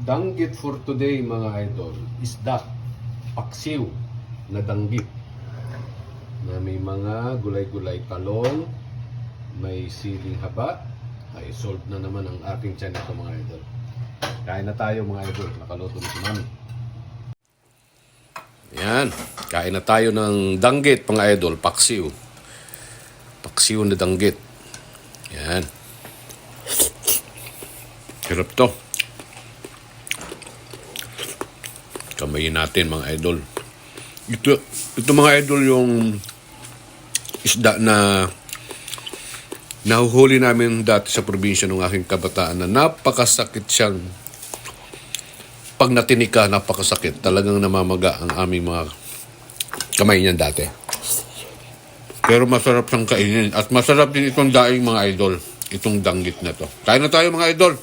Danggit for today mga idol, isda, paksiw na danggit na may mga gulay-gulay talong, may siling haba. Ay solve na naman ang aking tiyan ito mga idol. Kain na tayo mga idol, nakaluto na si Mami. Yan, kain na tayo ng danggit mga idol, paksiw. Paksiw na danggit. Yan. Hirap to. Kamayin natin mga idol. Ito mga idol yung isda na nahuhuli namin dati sa probinsya ng aking kabataan na napakasakit siyang pag natinika, napakasakit. Talagang namamaga ang aming mga kamay niyan dati. Pero masarap siyang kainin. At masarap din itong daing mga idol. Itong danggit na to. Kain na tayo mga idol.